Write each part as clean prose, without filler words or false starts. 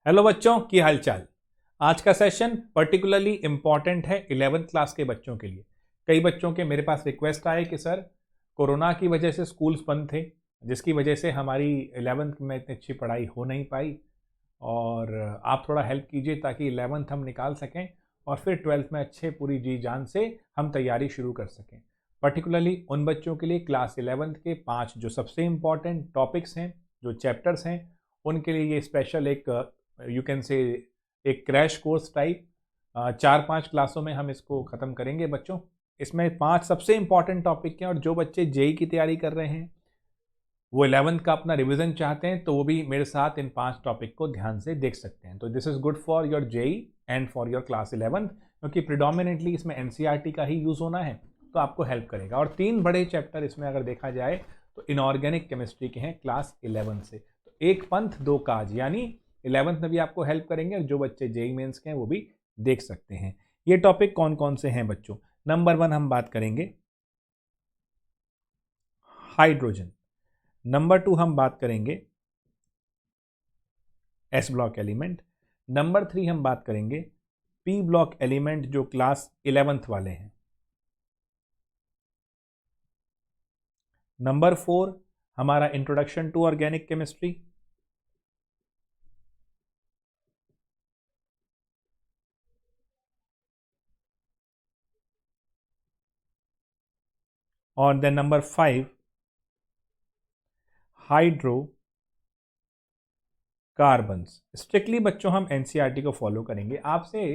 Hello बच्चों की हालचाल। आज का सेशन पर्टिकुलरली इम्पॉर्टेंट है 11th क्लास के बच्चों के लिए। कई बच्चों के मेरे पास रिक्वेस्ट आए कि सर कोरोना की वजह से स्कूल्स बंद थे, जिसकी वजह से हमारी 11th में इतनी अच्छी पढ़ाई हो नहीं पाई और आप थोड़ा हेल्प कीजिए ताकि 11th हम निकाल सकें और फिर 12th में अच्छे पूरी जी जान से हम तैयारी शुरू कर सकें। पर्टिकुलरली उन बच्चों के लिए क्लास 11th के 5 जो सबसे इम्पॉर्टेंट टॉपिक्स हैं, जो चैप्टर्स हैं, उनके लिए ये स्पेशल एक यू कैन से एक क्रैश कोर्स टाइप 4-5 क्लासों में हम इसको ख़त्म करेंगे बच्चों। इसमें 5 सबसे इंपॉर्टेंट टॉपिक हैं और जो बच्चे जेई की तैयारी कर रहे हैं, वो 11th का अपना रिवीजन चाहते हैं, तो वो भी मेरे साथ इन 5 टॉपिक को ध्यान से देख सकते हैं। तो this is good for your JEE and for your class 11th, क्योंकि प्रिडोमिनेटली इसमें एनसीईआरटी का ही यूज़ होना है, तो आपको हेल्प करेगा। और 3 बड़े चैप्टर इसमें अगर देखा जाए तो इनऑर्गेनिक केमिस्ट्री के हैं क्लास 11 से। तो एक पंथ दो काज, यानी 11th में भी आपको हेल्प करेंगे और जो बच्चे जेई मेंस के हैं वो भी देख सकते हैं। ये टॉपिक कौन कौन से हैं बच्चों? नंबर 1 हम बात करेंगे हाइड्रोजन। नंबर 2 हम बात करेंगे एस ब्लॉक एलिमेंट। नंबर 3 हम बात करेंगे पी ब्लॉक एलिमेंट जो क्लास 11th वाले हैं। नंबर 4 हमारा इंट्रोडक्शन टू ऑर्गेनिक केमिस्ट्री। और then number 5 hydrocarbons. Strictly बच्चों हम एनसीईआरटी को फॉलो करेंगे। आपसे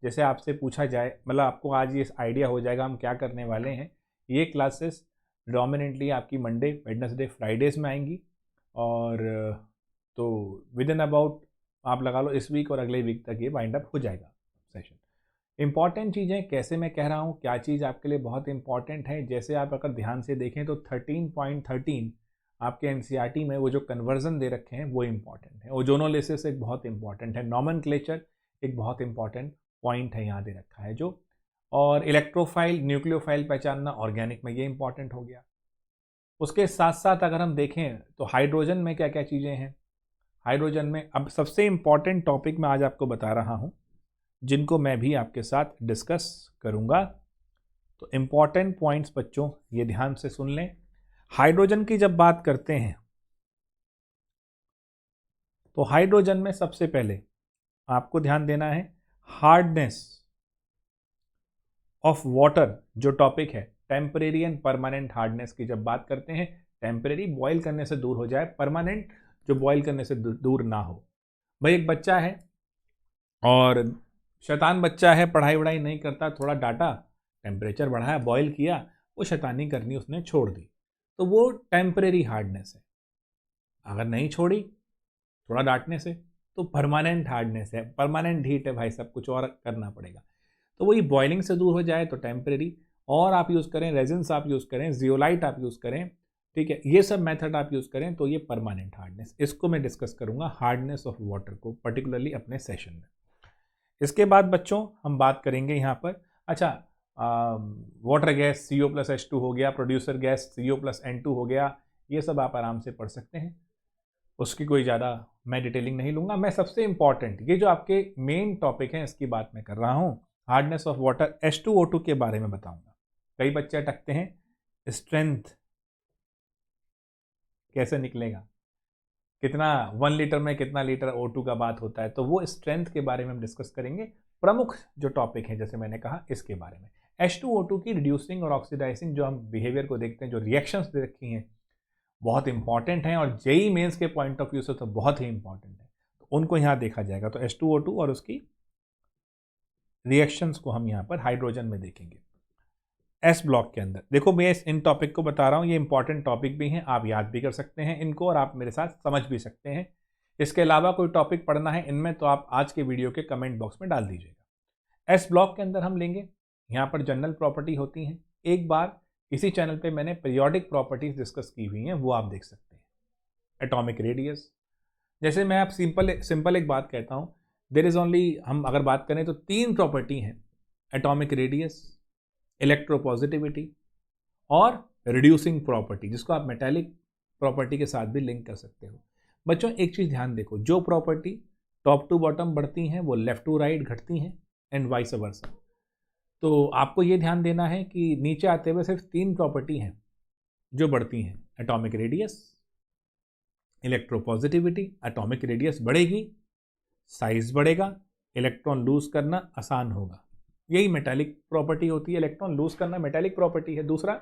जैसे आपसे पूछा जाए, मतलब आपको आज ये आइडिया हो जाएगा हम क्या करने वाले हैं। ये क्लासेस डोमिनेटली आपकी मंडे वेडनेसडे फ्राइडेज में आएंगी और तो विद इन अबाउट आप लगा लो इस वीक और अगले वीक तक ये वाइंड अप हो जाएगा सेशन। इंपॉर्टेंट चीज़ें कैसे मैं कह रहा हूँ, क्या चीज़ आपके लिए बहुत इंपॉर्टेंट है, जैसे आप अगर ध्यान से देखें तो 13.13 आपके एनसीईआरटी में वो जो कन्वर्जन दे रखे हैं वो इंपॉर्टेंट है। ओजोनोलिसिस एक बहुत इंपॉर्टेंट है, नॉमेनक्लेचर एक बहुत इंपॉर्टेंट पॉइंट है यहाँ दे रखा है जो, और इलेक्ट्रोफाइल न्यूक्लियोफाइल पहचानना ऑर्गेनिक में ये इंपॉर्टेंट हो गया। उसके साथ साथ अगर हम देखें तो हाइड्रोजन में क्या क्या चीज़ें हैं। हाइड्रोजन में अब सबसे इंपॉर्टेंट टॉपिक मैं आज आपको बता रहा हूँ, जिनको मैं भी आपके साथ डिस्कस करूँगा। तो इम्पॉर्टेंट पॉइंट्स बच्चों ये ध्यान से सुन लें। हाइड्रोजन की जब बात करते हैं तो हाइड्रोजन में सबसे पहले आपको ध्यान देना है हार्डनेस ऑफ वाटर जो टॉपिक है, टेम्परेरी एंड परमानेंट हार्डनेस की जब बात करते हैं, टेम्परेरी बॉयल करने से दूर हो जाए, परमानेंट जो बॉयल करने से दूर ना हो। भाई एक बच्चा है और शैतान बच्चा है, पढ़ाई वढ़ाई नहीं करता, थोड़ा डांटा, टेम्परेचर बढ़ाया, बॉयल किया, वो शैतानी करनी उसने छोड़ दी, तो वो टेम्परेरी हार्डनेस है। अगर नहीं छोड़ी थोड़ा डांटने से तो परमानेंट हार्डनेस है, परमानेंट हीट है भाई, सब कुछ और करना पड़ेगा। तो वही बॉइलिंग से दूर हो जाए तो टेम्परेरी, और आप यूज़ करें रेजिन्स, आप यूज़ करें जियोलाइट, आप यूज़ करें, ठीक है, ये सब मेथड आप यूज़ करें तो ये परमानेंट हार्डनेस। इसको मैं डिस्कस करूंगा हार्डनेस ऑफ वाटर को पर्टिकुलरली अपने सेशन में। इसके बाद बच्चों हम बात करेंगे यहाँ पर, अच्छा वाटर गैस CO+H2 हो गया, प्रोड्यूसर गैस CO+N2 हो गया, ये सब आप आराम से पढ़ सकते हैं, उसकी कोई ज़्यादा मैं डिटेलिंग नहीं लूँगा। मैं सबसे इंपॉर्टेंट ये जो आपके मेन टॉपिक हैं इसकी बात मैं कर रहा हूँ, हार्डनेस ऑफ वाटर H2O2 के बारे में बताऊँगा। कई बच्चे अटकते हैं स्ट्रेंथ कैसे निकलेगा, कितना 1 लीटर में कितना लीटर O2 का बात होता है, तो वो स्ट्रेंथ के बारे में हम डिस्कस करेंगे। प्रमुख जो टॉपिक है जैसे मैंने कहा इसके बारे में, H2O2 की रिड्यूसिंग और ऑक्सीडाइजिंग जो हम बिहेवियर को देखते हैं, जो रिएक्शंस दे रखी हैं बहुत इंपॉर्टेंट हैं और जेई मेंस के पॉइंट ऑफ व्यू से तो बहुत ही इंपॉर्टेंट है, तो उनको यहाँ देखा जाएगा। तो H2O2 और उसकी रिएक्शंस को हम यहाँ पर हाइड्रोजन में देखेंगे। एस ब्लॉक के अंदर देखो, मैं इन टॉपिक को बता रहा हूँ, ये इंपॉर्टेंट टॉपिक भी हैं, आप याद भी कर सकते हैं इनको और आप मेरे साथ समझ भी सकते हैं। इसके अलावा कोई टॉपिक पढ़ना है इनमें तो आप आज के वीडियो के कमेंट बॉक्स में डाल दीजिएगा। एस ब्लॉक के अंदर हम लेंगे, यहाँ पर जनरल प्रॉपर्टी होती हैं, एक बार इसी चैनल पे मैंने पीरियोडिक प्रॉपर्टीज डिस्कस की हुई हैं, वो आप देख सकते हैं। एटॉमिक रेडियस, जैसे मैं आप सिंपल एक बात कहता हूँ, देयर इज ओनली, हम अगर बात करें तो 3 प्रॉपर्टी हैं, एटॉमिक रेडियस, इलेक्ट्रोपॉजिटिविटी और रिड्यूसिंग प्रॉपर्टी, जिसको आप मेटालिक प्रॉपर्टी के साथ भी लिंक कर सकते हो। बच्चों एक चीज़ ध्यान देखो, जो प्रॉपर्टी टॉप टू बॉटम बढ़ती हैं, वो लेफ्ट टू राइट घटती हैं, एंड वाइस वर्सा। तो आपको ये ध्यान देना है कि नीचे आते हुए सिर्फ 3 प्रॉपर्टी हैं जो बढ़ती हैं, atomic radius, electropositivity, atomic radius बढ़ेगी, साइज बढ़ेगा, इलेक्ट्रॉन लूज करना आसान होगा। यही मेटालिक प्रॉपर्टी होती है, इलेक्ट्रॉन लूज करना मेटालिक प्रॉपर्टी है। दूसरा,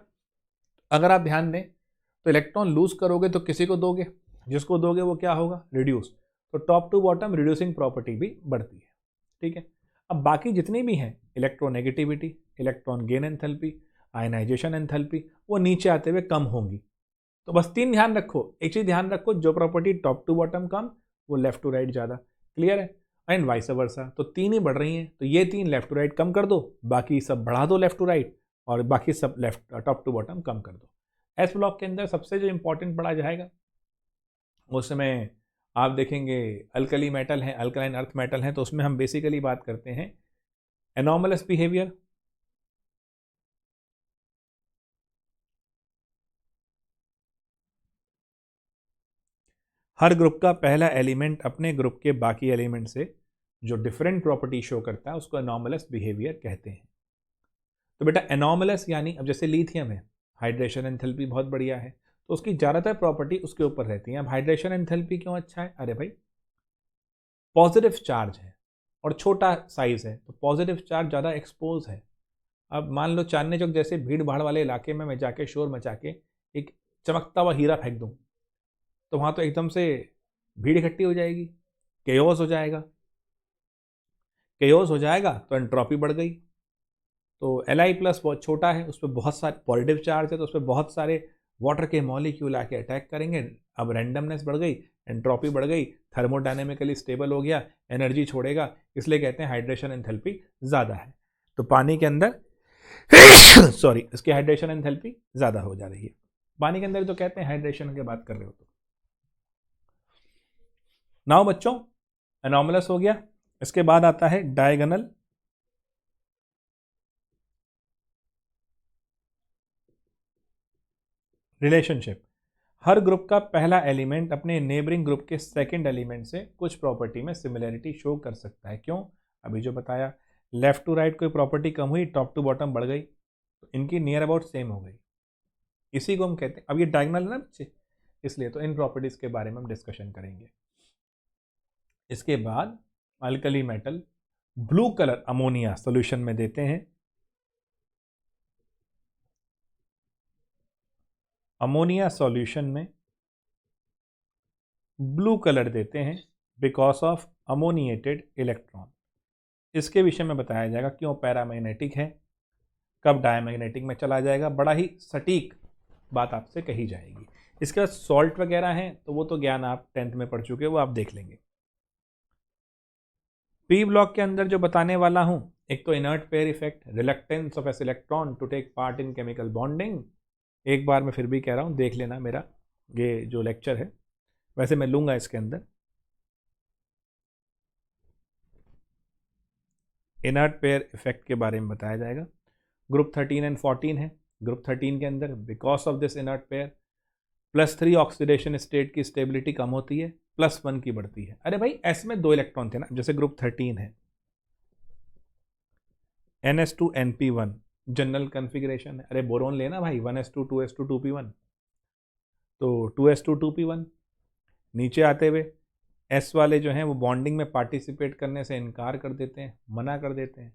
अगर आप ध्यान दें तो इलेक्ट्रॉन लूज करोगे तो किसी को दोगे, जिसको दोगे वो क्या होगा, रिड्यूस। तो top to bottom reducing property भी बढ़ती है। ठीक है, अब बाकी जितनी भी हैं, electronegativity, electron gain enthalpy, ionisation enthalpy, वो नीचे आते हुए कम होंगी। तो बस 3 ध्यान रखो, एक चीज ध्यान रखो, जो प्रॉपर्टी टॉप टू बॉटम कम, वो लेफ्ट टू राइट ज़्यादा। क्लियर है, एंड वाइस वर्सा। तो 3 ही बढ़ रही हैं, तो ये 3 लेफ्ट टू राइट कम कर दो, बाकी सब बढ़ा दो लेफ्ट टू राइट, और बाकी सब लेफ्ट टॉप टू बॉटम कम कर दो। एस ब्लॉक के अंदर सबसे जो इंपॉर्टेंट पढ़ा जाएगा, उस समय आप देखेंगे अल्कली मेटल है, अल्कलाइन अर्थ मेटल है, तो उसमें हम बेसिकली बात करते हैं एनॉमलस बिहेवियर, हर ग्रुप का पहला एलिमेंट अपने ग्रुप के बाकी एलिमेंट से जो डिफरेंट प्रॉपर्टी शो करता है उसको एनॉमलस बिहेवियर कहते हैं। तो बेटा एनॉमलस यानी, अब जैसे लिथियम है, हाइड्रेशन एंथैल्पी बहुत बढ़िया है, तो उसकी ज़्यादातर प्रॉपर्टी उसके ऊपर रहती है। अब हाइड्रेशन एंथैल्पी क्यों अच्छा है, अरे भाई पॉजिटिव चार्ज है और छोटा साइज है, तो पॉजिटिव चार्ज ज़्यादा एक्सपोज है। अब मान लो चांदनी चौक जैसे भीड़ भाड़ वाले इलाके में मैं जाके शोर मचा के एक चमकता हुआ हीरा फेंक दूँ, तो वहाँ तो एकदम से भीड़ इकट्ठी हो जाएगी, केओस हो जाएगा। केओस हो जाएगा तो एंट्रोपी बढ़ गई। तो Li प्लस बहुत छोटा है, उस पर बहुत सारे पॉजिटिव चार्ज है, तो उस पर बहुत सारे वाटर के मॉलिक्यूल आके अटैक करेंगे। अब रैंडमनेस बढ़ गई, एंट्रोपी बढ़ गई, थर्मोडायनेमिकली स्टेबल हो गया, एनर्जी छोड़ेगा, इसलिए कहते हैं हाइड्रेशन एंथैल्पी ज़्यादा है। तो पानी के अंदर सॉरी, इसकी हाइड्रेशन एंथैल्पी ज़्यादा हो जा रही है। पानी के अंदर तो कहते हैं हाइड्रेशन की बात कर रहे हो तो। नाउ बच्चों, एनॉमलस हो गया, इसके बाद आता है डायगोनल रिलेशनशिप। हर ग्रुप का पहला एलिमेंट अपने नेबरिंग ग्रुप के सेकंड एलिमेंट से कुछ प्रॉपर्टी में सिमिलरिटी शो कर सकता है। क्यों, अभी जो बताया, लेफ्ट टू राइट कोई प्रॉपर्टी कम हुई, टॉप टू बॉटम बढ़ गई, तो इनकी नियर अबाउट सेम हो गई। इसी को हम कहते हैं, अब ये डायगोनल है ना बच्चे, इसलिए तो इन प्रॉपर्टीज के बारे में हम डिस्कशन करेंगे। इसके बाद alkali metal blue colour ammonia solution में देते हैं। अमोनिया सॉल्यूशन में ब्लू कलर देते हैं बिकॉज ऑफ अमोनिएटेड इलेक्ट्रॉन। इसके विषय में बताया जाएगा क्यों पैरामैग्नेटिक है, कब डायमैग्नेटिक में चला जाएगा, बड़ा ही सटीक बात आपसे कही जाएगी। इसके बाद सॉल्ट वगैरह हैं, तो वो तो ज्ञान आप 10th में पढ़ चुके हो, वो आप देख लेंगे। पी ब्लॉक के अंदर जो बताने वाला हूं, एक तो inert pair effect, reluctance of s electron to take part in chemical bonding. एक बार मैं फिर भी कह रहा हूं, देख लेना मेरा ये जो लेक्चर है, वैसे मैं लूंगा इसके अंदर। इनर्ट पेयर इफेक्ट के बारे में बताया जाएगा। ग्रुप 13 एंड 14 है। ग्रुप 13 के अंदर because of this inert pair +3 oxidation state की स्टेबिलिटी कम होती है, +1 की बढ़ती है। अरे भाई एस में 2 इलेक्ट्रॉन थे ना, जैसे ग्रुप 13 है, NS2 NP1 जनरल कन्फिग्रेशन है। अरे बोरोन लेना भाई, 1s2 2s2 2p1, तो 2s2 2p1। नीचे आते हुए एस वाले जो हैं वो बॉन्डिंग में पार्टिसिपेट करने से इनकार कर देते हैं, मना कर देते हैं,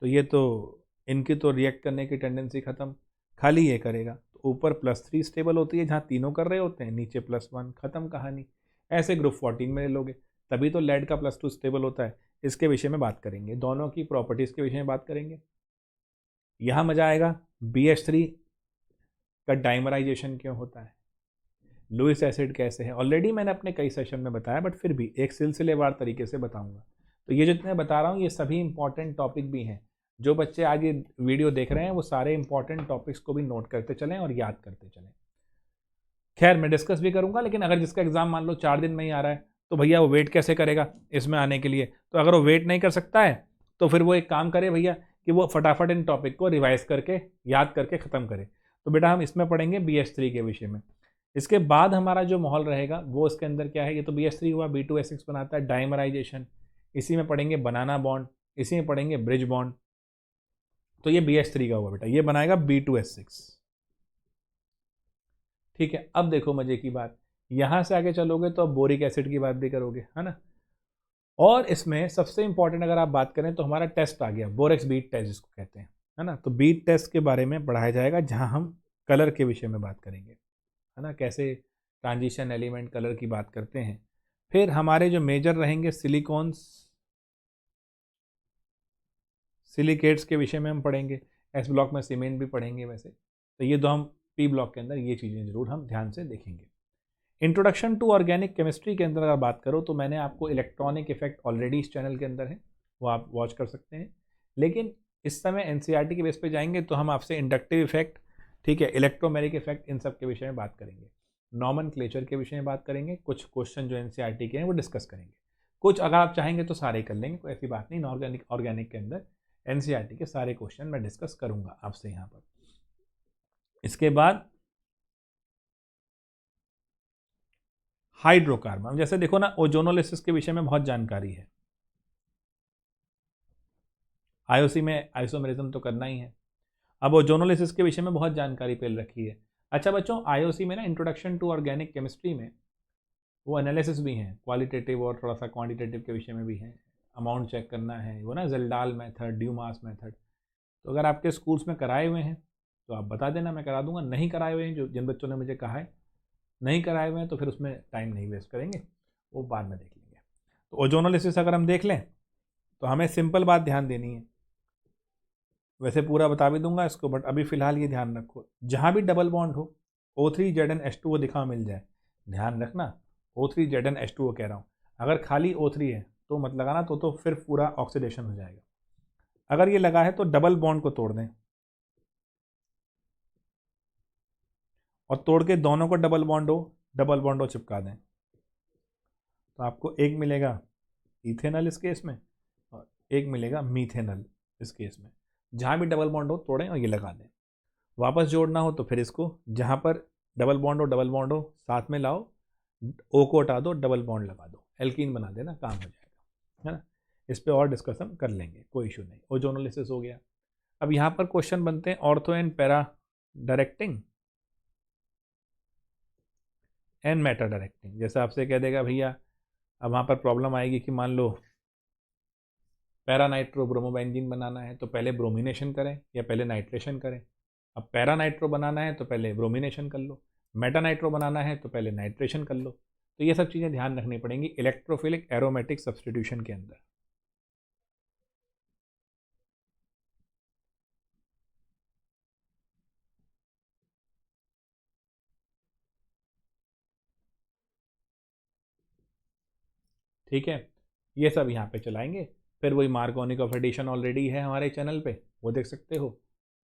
तो ये तो इनकी तो रिएक्ट करने की टेंडेंसी खत्म, खाली ये करेगा। तो ऊपर +3 स्टेबल होती है जहाँ तीनों कर रहे होते हैं, नीचे +1, खत्म कहानी। ऐसे ग्रुप 14 में ले लोगे, तभी तो लेड का +2 स्टेबल होता है। इसके विषय में बात करेंगे, दोनों की प्रॉपर्टीज़ के विषय में बात करेंगे। यहाँ मजा आएगा, BH3 का डाइमराइजेशन क्यों होता है, लुइस एसिड कैसे है, ऑलरेडी मैंने अपने कई सेशन में बताया, बट फिर भी एक सिलसिलेवार तरीके से बताऊंगा। तो ये जितने बता रहा हूँ ये सभी इंपॉर्टेंट टॉपिक भी हैं। जो बच्चे आज ये वीडियो देख रहे हैं वो सारे इंपॉर्टेंट टॉपिक्स को भी नोट करते चलें और याद करते चलें। खैर मैं डिस्कस भी करूंगा, लेकिन अगर जिसका एग्जाम मान लो 4 दिन में ही आ रहा है, तो भैया वो वेट कैसे करेगा इसमें आने के लिए। तो अगर वो वेट नहीं कर सकता है तो फिर वो एक काम करे भैया कि वो फटाफट इन टॉपिक को रिवाइज करके याद करके ख़त्म करे। तो बेटा हम इसमें पढ़ेंगे BH3 के विषय में। इसके बाद हमारा जो माहौल रहेगा वो इसके अंदर क्या है, ये तो BH3 हुआ, B2S6 बनाता है डाइमराइजेशन, इसी में पढ़ेंगे बनाना बॉन्ड, इसी में पढ़ेंगे ब्रिज बॉन्ड। तो ये BH3 का हुआ बेटा, ये बनाएगा B2S6। ठीक है, अब देखो मजे की बात, यहां से आगे चलोगे तो अब बोरिक एसिड की बात भी करोगे, है ना। और इसमें सबसे इंपॉर्टेंट अगर आप बात करें तो हमारा टेस्ट आ गया, बोरेक्स बीट टेस्ट जिसको कहते हैं, है ना। तो बीट टेस्ट के बारे में पढ़ाया जाएगा, जहां हम कलर के विषय में बात करेंगे, है ना, कैसे ट्रांजिशन एलिमेंट कलर की बात करते हैं। फिर हमारे जो मेजर रहेंगे सिलिकॉन्स, सिलिकेट्स के विषय में हम पढ़ेंगे, एस ब्लॉक में सीमेंट भी पढ़ेंगे वैसे, तो ये तो हम पी ब्लॉक के अंदर ये चीज़ें जरूर हम ध्यान से देखेंगे। इंट्रोडक्शन टू ऑर्गेनिक केमिस्ट्री के अंदर अगर बात करो तो मैंने आपको इलेक्ट्रॉनिक इफेक्ट ऑलरेडी इस चैनल के अंदर है, वो आप वॉच कर सकते हैं। लेकिन इस समय एनसीईआरटी के बेस पे जाएंगे तो हम आपसे इंडक्टिव इफेक्ट, ठीक है, इलेक्ट्रोमेरिक इफेक्ट, इन सब के विषय में बात करेंगे। नॉमेनक्लेचर के विषय में बात करेंगे, कुछ क्वेश्चन जो एनसीईआरटी के हैं वो डिस्कस करेंगे, कुछ अगर आप चाहेंगे तो सारे कर लेंगे, कोई ऐसी बात नहीं। ऑर्गेनिक के अंदर एनसीईआरटी के सारे क्वेश्चन मैं डिस्कस करूंगा आपसे यहाँ पर। इसके बाद हाइड्रोकार्बन, जैसे देखो ना, ओजोनोलिसिस के विषय में बहुत जानकारी है, आईओसी में आइसोमेरिज्म तो करना ही है, अब ओजोनोलिसिस के विषय में बहुत जानकारी पेल रखी है। अच्छा बच्चों, आईओसी में ना इंट्रोडक्शन टू ऑर्गेनिक केमिस्ट्री में वो एनालिसिस भी हैं, क्वालिटेटिव और थोड़ा सा क्वांटिटेटिव के विषय में भी हैं, अमाउंट चेक करना है, वो ना ज़ेल्डाल मेथड, ड्यूमास मेथड। तो अगर आपके स्कूल्स में कराए हुए हैं तो आप बता देना, मैं करा दूंगा। नहीं कराए हुए हैं, जो जिन बच्चों ने मुझे कहा है नहीं कराए हुए हैं, तो फिर उसमें टाइम नहीं वेस्ट करेंगे, वो बाद में देख लेंगे। तो ओजोनोलिसिस अगर हम देख लें तो हमें सिंपल बात ध्यान देनी है, वैसे पूरा बता भी दूंगा इसको, बट अभी फिलहाल ये ध्यान रखो, जहाँ भी डबल बॉन्ड हो O3ZnH2O दिखा मिल जाए, ध्यान रखना O3ZnH2O कह रहा हूँ, अगर खाली O3 है तो मत लगाना, तो फिर पूरा ऑक्सीडेशन हो जाएगा। अगर ये लगा है तो डबल बॉन्ड को तोड़ दें, और तोड़ के दोनों को डबल बॉन्ड हो चिपका दें, तो आपको एक मिलेगा इथेनल इस केस में और एक मिलेगा मीथेनल इस केस में। जहाँ भी डबल बॉन्ड हो तोड़ें और ये लगा दें। वापस जोड़ना हो तो फिर इसको जहाँ पर डबल बॉन्ड हो साथ में लाओ, ओ को हटा दो, डबल बॉन्ड लगा दो, एल्कीन बना देना, काम हो जाएगा, है ना। इस पर और डिस्कशन कर लेंगे, कोई इशू नहीं। ओजोनोलिसिस हो गया। अब यहाँ पर क्वेश्चन बनते हैं ortho and para directing and Meta directing. जैसे आपसे कह देगा भैया, अब वहाँ पर प्रॉब्लम आएगी कि मान लो पैरा नाइट्रो ब्रोमोबेंजीन बनाना है तो पहले ब्रोमिनेशन करें या पहले नाइट्रेशन करें। अब पैरा नाइट्रो बनाना है तो पहले ब्रोमिनेशन कर लो, मेटा नाइट्रो बनाना है तो पहले नाइट्रेशन कर लो। तो ये सब चीज़ें ध्यान रखनी पड़ेंगी इलेक्ट्रोफिलिक एरोमेटिक सब्सटीट्यूशन के अंदर। ठीक है, ये सब यहाँ पे चलाएंगे। फिर वही मार्कोनिक ऑफ एडिशन ऑलरेडी है हमारे चैनल पे, वो देख सकते हो।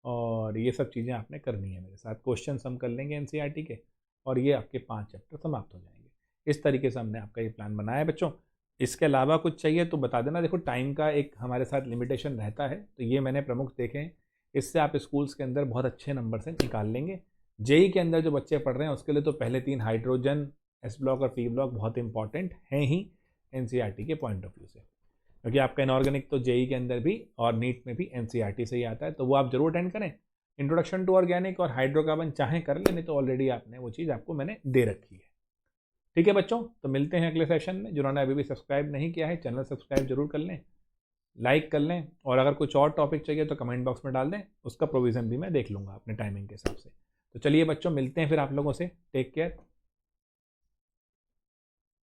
और ये सब चीज़ें आपने करनी है मेरे साथ, क्वेश्चन हम कर लेंगे एनसीईआरटी के, और ये आपके 5 चैप्टर समाप्त हो जाएंगे। इस तरीके से हमने आपका ये प्लान बनाया है बच्चों। इसके अलावा कुछ चाहिए तो बता देना। देखो टाइम का एक हमारे साथ लिमिटेशन रहता है, तो ये मैंने प्रमुख देखे हैं, इससे आप स्कूल्स के अंदर बहुत अच्छे नंबर से निकाल लेंगे। जेई के अंदर जो बच्चे पढ़ रहे हैं उसके लिए तो पहले 3 हाइड्रोजन, एस ब्लॉक और पी ब्लॉक बहुत इंपॉर्टेंट हैं ही एनसीईआरटी के पॉइंट ऑफ व्यू से, क्योंकि आपका इनऑर्गेनिक तो जेई के अंदर भी और नीट में भी एनसीईआरटी से ही आता है, तो वो आप जरूर अटेंड करें। इंट्रोडक्शन टू ऑर्गेनिक और हाइड्रोकार्बन चाहें कर लें, नहीं तो ऑलरेडी आपने वो चीज़ आपको मैंने दे रखी है। ठीक है बच्चों, तो मिलते हैं अगले सेशन में। जिन्होंने अभी भी सब्सक्राइब नहीं किया है चैनल सब्सक्राइब जरूर कर लें, लाइक कर लें, और अगर कुछ और टॉपिक चाहिए तो कमेंट बॉक्स में डाल दें, उसका प्रोविज़न भी मैं देख लूँगा अपने टाइमिंग के हिसाब से। तो चलिए बच्चों, मिलते हैं फिर आप लोगों से। Take care.